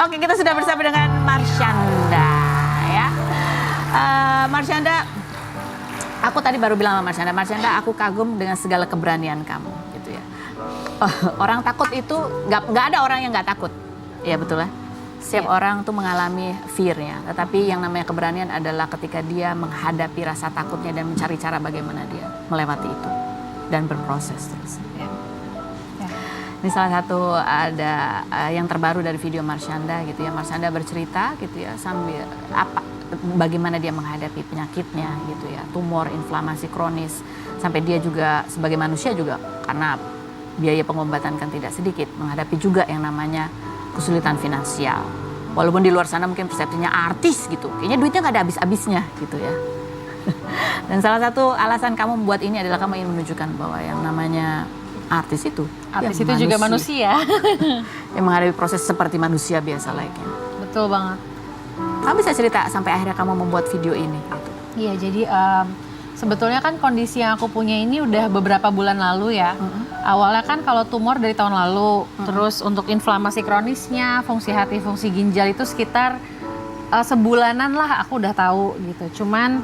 Oke, kita sudah bersama dengan Marsyanda ya. Marsyanda, aku tadi baru bilang sama Marsyanda, aku kagum dengan segala keberanian kamu, gitu ya. Orang takut itu nggak ada orang yang nggak takut, ya betul ya. Setiap orang tuh mengalami fear-nya, tetapi yang namanya keberanian adalah ketika dia menghadapi rasa takutnya dan mencari cara bagaimana dia melewati itu dan berproses terus. Ya. Ini salah satu ada yang terbaru dari video Marsyanda gitu ya. Marsyanda bercerita gitu ya sambil bagaimana dia menghadapi penyakitnya gitu ya, tumor, inflamasi kronis, sampai dia juga sebagai manusia juga karena biaya pengobatan kan tidak sedikit, menghadapi juga yang namanya kesulitan finansial. Walaupun di luar sana mungkin persepsinya artis gitu, kayaknya duitnya nggak ada habis-habisnya gitu ya. Dan salah satu alasan kamu membuat ini adalah kamu ingin menunjukkan bahwa yang namanya artis itu juga manusia. Yang menghadapi proses seperti manusia biasa layaknya. Betul banget. Kamu bisa cerita sampai akhirnya kamu membuat video ini gitu. Iya, jadi sebetulnya kan kondisi yang aku punya ini udah beberapa bulan lalu ya. Awalnya kan kalau tumor dari tahun lalu, terus untuk inflamasi kronisnya, fungsi hati, fungsi ginjal itu sekitar sebulanan lah aku udah tahu gitu. Cuman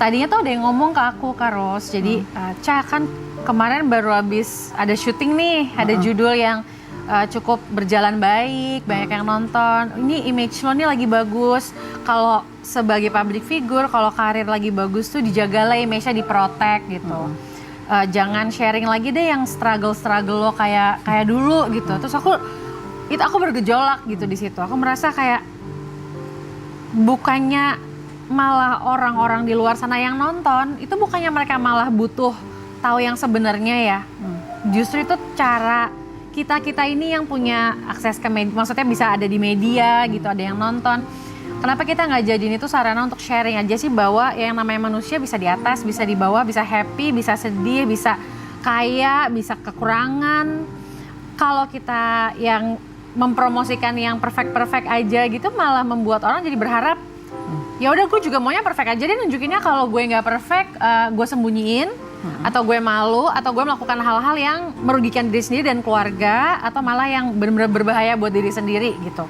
tadinya tuh ada yang ngomong ke aku, Kak Ros, jadi Ca kan kemarin baru habis ada syuting nih, ada judul yang cukup berjalan baik, banyak yang nonton. Ini image lo nih lagi bagus. Kalau sebagai public figure, kalau karir lagi bagus tuh dijagalah image-nya, diprotek gitu. Jangan sharing lagi deh yang struggle lo kayak dulu gitu. Terus aku bergejolak gitu di situ. Aku merasa kayak bukannya malah orang-orang di luar sana yang nonton, itu bukannya mereka malah butuh tahu yang sebenarnya ya. Justru itu cara kita ini yang punya akses ke media, maksudnya bisa ada di media gitu, ada yang nonton. Kenapa kita nggak jadiin itu sarana untuk sharing aja sih, bahwa yang namanya manusia bisa di atas, bisa di bawah, bisa happy, bisa sedih, bisa kaya, bisa kekurangan. Kalau kita yang mempromosikan yang perfect aja gitu, malah membuat orang jadi berharap ya udah gue juga maunya perfect aja deh, nunjukinnya kalau gue nggak perfect, gue sembunyiin, atau gue malu, atau gue melakukan hal-hal yang merugikan diri sendiri dan keluarga, atau malah yang benar-benar berbahaya buat diri sendiri gitu.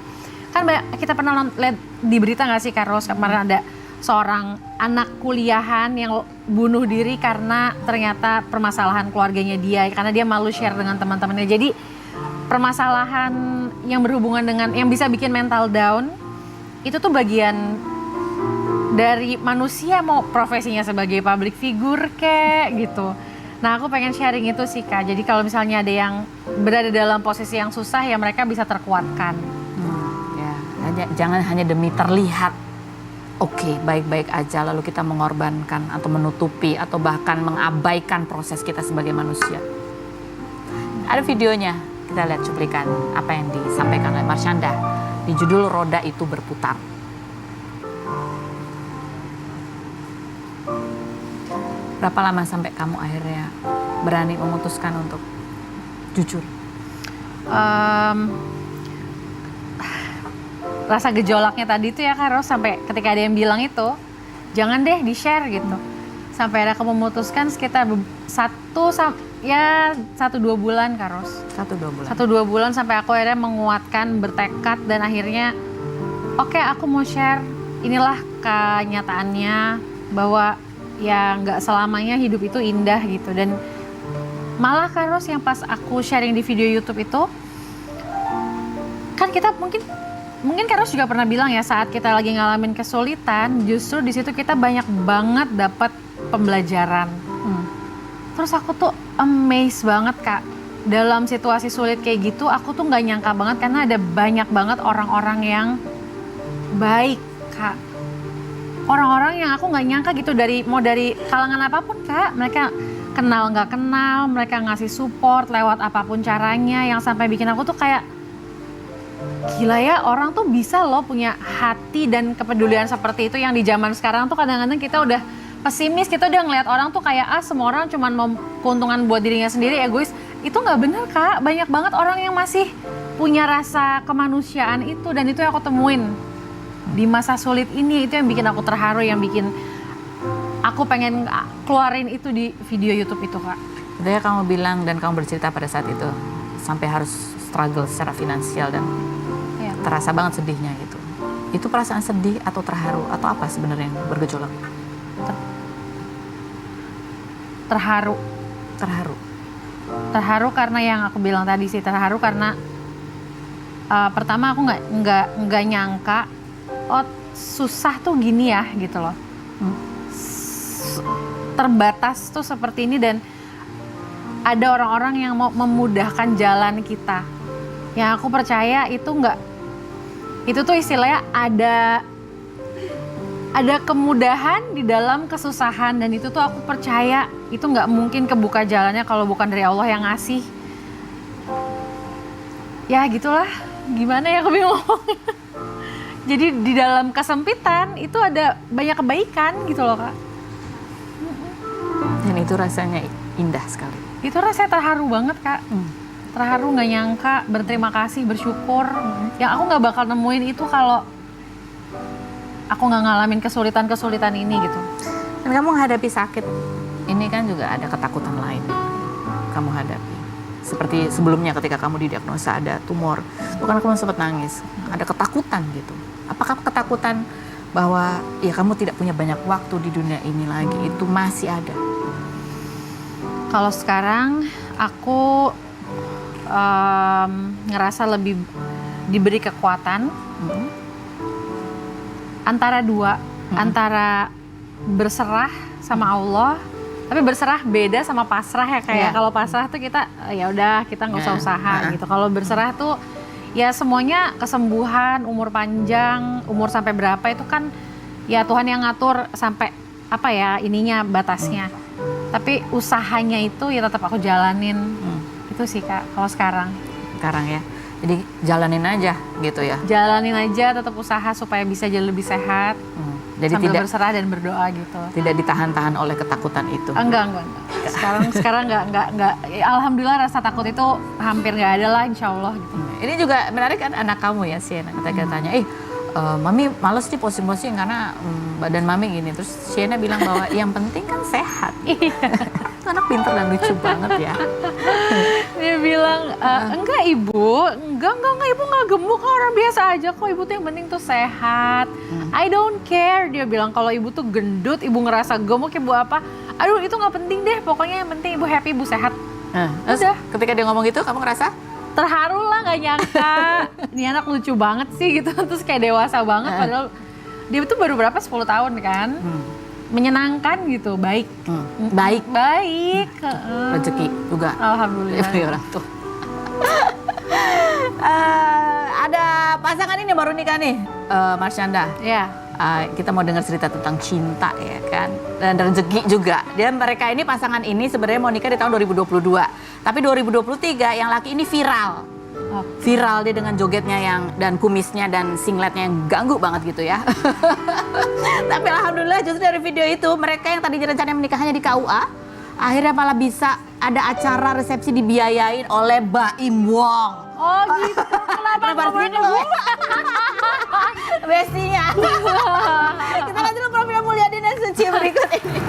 Kan kita pernah lihat di berita nggak sih, Carlos, kemarin ada seorang anak kuliahan yang bunuh diri karena ternyata permasalahan keluarganya dia, karena dia malu share dengan teman-temannya. Jadi permasalahan yang berhubungan dengan yang bisa bikin mental down itu tuh bagian dari manusia, mau profesinya sebagai public figure kayak gitu. Nah, aku pengen sharing itu sih, Kak. Jadi kalau misalnya ada yang berada dalam posisi yang susah, ya mereka bisa terkuatkan. Ya, jangan hanya demi terlihat oke, baik-baik aja lalu kita mengorbankan atau menutupi atau bahkan mengabaikan proses kita sebagai manusia. Ada videonya, kita lihat cuplikan apa yang disampaikan oleh Marsyanda di judul Roda Itu Berputar. Berapa lama sampai kamu akhirnya berani memutuskan untuk jujur? Rasa gejolaknya tadi tuh ya, Kak Ros, sampai ketika ada yang bilang itu jangan deh di-share gitu. Sampai akhirnya aku memutuskan sekitar 1-2 bulan, Kak Ros. 1-2 bulan sampai aku akhirnya menguatkan, bertekad, dan akhirnya oke, aku mau share, inilah kenyataannya bahwa ya nggak selamanya hidup itu indah gitu. Dan malah, Kak Ros, yang pas aku sharing di video YouTube itu, kan kita mungkin Kak Ros juga pernah bilang ya, saat kita lagi ngalamin kesulitan, justru di situ kita banyak banget dapat pembelajaran. Terus aku tuh amazed banget, Kak. Dalam situasi sulit kayak gitu, aku tuh nggak nyangka banget karena ada banyak banget orang-orang yang baik, Kak. Orang-orang yang aku nggak nyangka gitu, mau dari kalangan apapun, Kak. Mereka kenal nggak kenal, mereka ngasih support lewat apapun caranya, yang sampai bikin aku tuh kayak gila ya, orang tuh bisa loh punya hati dan kepedulian seperti itu, yang di zaman sekarang tuh kadang-kadang kita udah pesimis, kita udah ngeliat orang tuh kayak semua orang cuma mau keuntungan buat dirinya sendiri, egois. Itu nggak bener, Kak. Banyak banget orang yang masih punya rasa kemanusiaan itu, dan itu yang aku temuin di masa sulit ini. Itu yang bikin aku terharu, yang bikin aku pengen keluarin itu di video YouTube itu, Kak. Itu ya kamu bilang dan kamu bercerita pada saat itu sampai harus struggle secara finansial dan terasa banget sedihnya gitu. Itu perasaan sedih atau terharu atau apa sebenarnya yang bergejolak? Terharu. Terharu. Terharu karena yang aku bilang tadi sih, terharu karena pertama aku nggak nyangka, oh susah tuh gini ya gitu loh. Terbatas tuh seperti ini dan ada orang-orang yang mau memudahkan jalan kita. Yang aku percaya itu tuh istilahnya ada kemudahan di dalam kesusahan, dan itu tuh aku percaya itu nggak mungkin kebuka jalannya kalau bukan dari Allah yang ngasih. Ya gitulah, gimana ya aku bingung. Jadi di dalam kesempitan itu ada banyak kebaikan gitu loh Kak. Dan itu rasanya indah sekali. Itu rasanya terharu banget Kak. Terharu, nggak nyangka, berterima kasih, bersyukur. Yang aku nggak bakal nemuin itu kalau aku nggak ngalamin kesulitan-kesulitan ini gitu. Dan kamu menghadapi sakit, ini kan juga ada ketakutan lain kamu hadapi. Seperti sebelumnya ketika kamu didiagnosa ada tumor, bukan kamu sempat nangis, ada ketakutan gitu. Apakah ketakutan bahwa ya kamu tidak punya banyak waktu di dunia ini lagi, itu masih ada? Kalau sekarang aku ngerasa lebih diberi kekuatan antara dua, antara berserah sama Allah, tapi berserah beda sama pasrah ya kayak kalau pasrah tuh kita ya udah kita nggak usah usaha gitu. Kalau berserah tuh ya semuanya kesembuhan, umur panjang, umur sampai berapa itu kan ya Tuhan yang ngatur sampai apa ya ininya batasnya. Tapi usahanya itu ya tetap aku jalanin. Itu sih Kak kalau sekarang. Sekarang ya. Jadi jalanin aja gitu ya. Jalanin aja, tetap usaha supaya bisa jadi lebih sehat. Jadi sambil tidak berserah dan berdoa gitu. Tidak ditahan-tahan oleh ketakutan itu. Enggak. Sekarang enggak. Alhamdulillah rasa takut itu hampir nggak ada lah, insya Allah gitu. Ini juga menarik kan anak kamu ya, Sienna. Ketika tanya, Mami males nih posting-posting karena badan Mami gini. Terus Sienna bilang bahwa yang penting kan sehat. Itu anak pintar dan lucu banget ya. Dia bilang, enggak ibu, enggak ibu nggak gemuk, orang biasa aja kok, ibu tuh yang penting tuh sehat. I don't care, dia bilang kalau ibu tuh gendut, ibu ngerasa gemuk, ibu apa, aduh itu nggak penting deh, pokoknya yang penting ibu happy, ibu sehat. Terus ketika dia ngomong gitu, kamu ngerasa? Terharu lah, nggak nyangka, ini anak lucu banget sih gitu, terus kayak dewasa banget, padahal dia tuh baru berapa, 10 tahun kan. Menyenangkan gitu, baik. Baik. Rezeki juga. Alhamdulillah. Ya orang tuh. Ada pasangan ini baru nikah nih, Marsyanda. Ya. Kita mau dengar cerita tentang cinta ya kan, dan rezeki juga. Dan mereka ini pasangan ini sebenarnya mau nikah di tahun 2022. Tapi 2023 yang laki ini viral. Viral dia dengan jogetnya dan kumisnya dan singletnya yang ganggu banget gitu ya. Tapi alhamdulillah justru dari video itu mereka yang tadi rencananya menikahnya di KUA akhirnya malah bisa ada acara resepsi dibiayain oleh Baim Wong. Oh gitu. Kenapa ngomongin gue? Bestinya. Kita lihat dulu profil Mulyadi dan Suci berikut ini.